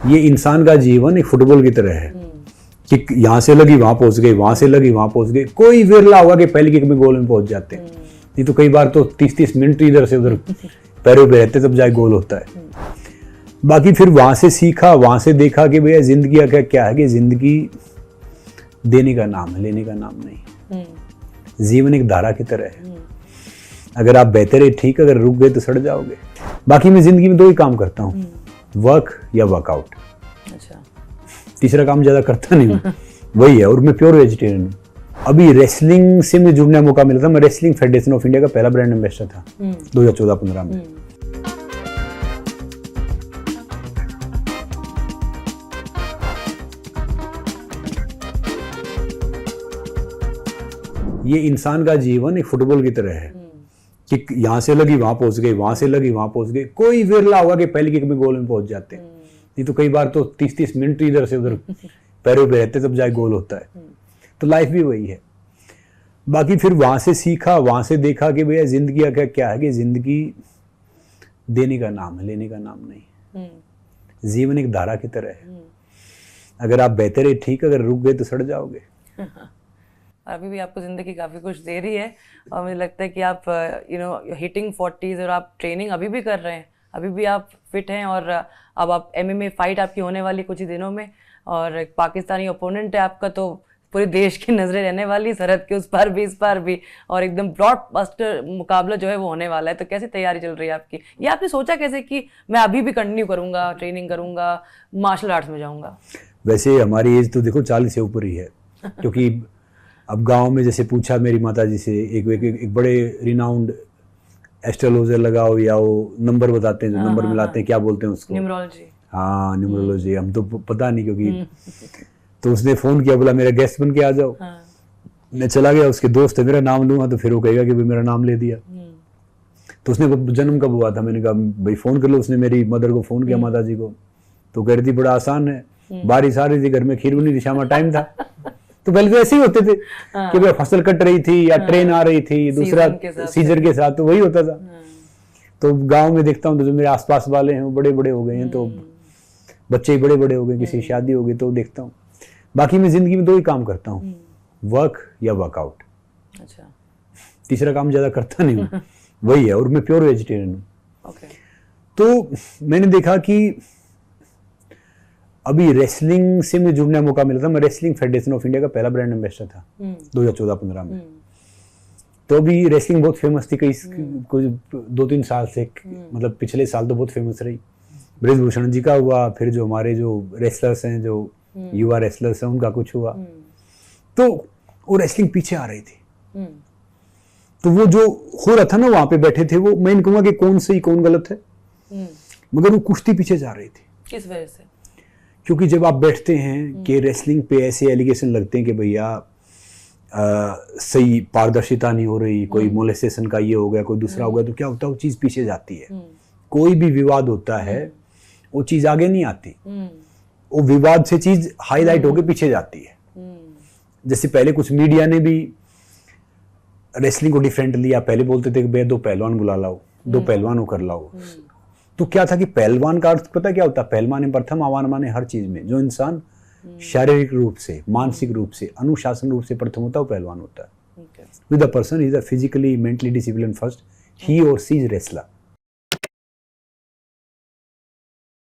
ये इंसान का जीवन एक फुटबॉल की तरह है कि यहाँ से लगी वहां पहुंच गई, वहां से लगी वहां पहुंच गई। कोई विरला होगा कि पहले किक में गोल में पहुंच जाते हैं, नहीं तो कई बार तो 30-30 मिनट इधर से उधर पैरों पे रहते तब जाके गोल होता है। बाकी फिर वहां से सीखा, वहां से देखा कि भैया जिंदगी का क्या है कि जिंदगी देने का नाम है, लेने का नाम नहीं। जीवन एक धारा की तरह है, अगर आप बेहतर है ठीक, अगर रुक गए तो सड़ जाओगे। बाकी मैं जिंदगी में 2 ही काम करता हूँ, वर्क या वर्कआउट। अच्छा। तीसरा काम ज्यादा करता नहीं हूँ, वही है। और मैं प्योर वेजिटेरियन हूँ। अभी रेसलिंग से मुझे जुड़ने का मौका मिला था। मैं रेसलिंग फेडरेशन ऑफ इंडिया का पहला ब्रांड एम्बेसडर था 2014-15 में। ये इंसान का जीवन एक फुटबॉल की तरह है कि यहाँ से लगी वहां पहुंच गई, वहां से लगी वहां पहुंच गई। कोई विरला होगा कि पहले किक में गोल में पहुंच जाते हैं, नहीं तो कई बार तो 30-30 मिनट इधर से उधर पैरों पे रहते तब जाके गोल होता है। तो लाइफ भी वही है। बाकी फिर वहां से सीखा, वहां से देखा कि भैया जिंदगी का क्या है कि जिंदगी देने का नाम है, लेने का नाम नहीं। जीवन एक धारा की तरह है, अगर आप बेहतर है ठीक, अगर रुक गए तो सड़ जाओगे। अभी भी आपको जिंदगी काफी कुछ दे रही है और मुझे लगता है कि आप हिटिंग 40s और आप ट्रेनिंग अभी भी कर रहे हैं, अभी भी आप फिट हैं। और अब आप MMA फाइट आपकी होने वाली कुछ ही दिनों में, और एक पाकिस्तानी ओपोनेंट है आपका, तो पूरे देश की नजरें रहने वाली, सरहद के उस पार भी इस पार भी, और एकदम ब्लॉकबस्टर मुकाबला जो है वो होने वाला है। तो कैसी तैयारी चल रही है आपकी? ये आपने सोचा कैसे कि मैं अभी भी कंटिन्यू करूंगा, ट्रेनिंग करूंगा, मार्शल आर्ट्स में जाऊंगा? वैसे हमारी एज तो देखो 40 से ऊपर ही है, क्योंकि अब गांव में जैसे पूछा मेरी माता जी से, एक बड़े रिनाउंड एस्ट्रोलॉजर लगाओ या वो नंबर बताते हैं, जो नंबर मिलाते हैं, क्या बोलते हैं उसको? न्यूमरोलॉजी। हाँ, न्यूमरोलॉजी। हम तो पता नहीं, क्योंकि तो उसने फोन किया, बोला मेरा गेस्ट बन के आ जाओ। मैं चला गया, उसके दोस्त है, मेरा नाम लूंगा तो फिर वो कहेगा कि भाई मेरा नाम ले दिया। तो उसने जन्म कब हुआ था, मैंने कहा भाई फोन कर लो। उसने मेरी मदर को फोन किया, माता जी को, तो कह रही थी बड़ा आसान है, बारिश आ रही थी, घर में खीर बनी थी, शाम टाइम था। तो पहले तो ऐसे ही होते थे कि भाई फसल कट रही थी या ट्रेन आ रही थी, दूसरा सीजन के साथ, तो वही होता था। तो गांव में देखता हूँ तो जो मेरे आसपास वाले हैं वो बड़े बड़े हो गए हैं, तो बच्चे बड़े बड़े हो गए, किसी की शादी हो गई, तो देखता हूँ। बाकी मैं जिंदगी में 2 ही काम करता हूँ, वर्क या वर्कआउट। अच्छा। तीसरा काम ज्यादा करता नहीं हूँ, वही है। और मैं प्योर वेजिटेरियन हूँ। तो मैंने देखा कि अभी रेसलिंग से मुझे जुड़ने का मौका मिला था। मैं रेसलिंग फेडरेशन ऑफ इंडिया का पहला ब्रांड एम्बेसडर था 2014-15 में। तो अभी रेसलिंग बहुत फेमस थी, कुछ 2-3 साल से, मतलब पिछले साल तो बहुत फेमस रही। ब्रिजभूषण जी का हुआ, फिर जो हमारे जो रेसलर्स हैं, जो युवा रेसलर्स हैं, उनका कुछ हुआ। तो वो रेसलिंग पीछे आ रही थी। तो वो जो हो रहा था ना, वहां पे बैठे थे वो, मैं कहूंगा कि कौन सही कौन गलत है, मगर वो कुश्ती पीछे जा रही थी। किस वजह से? क्योंकि जब आप बैठते हैं कि रेसलिंग पे ऐसे एलिगेशन लगते हैं कि भैया सही पारदर्शिता नहीं हो रही, कोई मोलेस्टेशन का ये हो गया, कोई दूसरा हो गया, तो क्या होता है वो चीज़ पीछे जाती है। कोई भी विवाद होता है वो चीज़ आगे नहीं आती, वो विवाद से चीज़ हाईलाइट होकर पीछे जाती है। जैसे पहले कुछ मीडिया ने भी रेसलिंग को डिफरेंट लिया, पहले बोलते थे कि भैया 2 पहलवान बुला लाओ, 2 पहलवानों कर लाओ। तो क्या था कि पहलवान का अर्थ पता क्या होता है? पहलवान प्रथम आह्वान माने हर चीज में। जो इंसान शारीरिक रूप से, मानसिक रूप से, अनुशासन रूप से प्रथम होता है वो पहलवान होता है। With the person is physically mentally discipline first, he और सी इज रेसलर।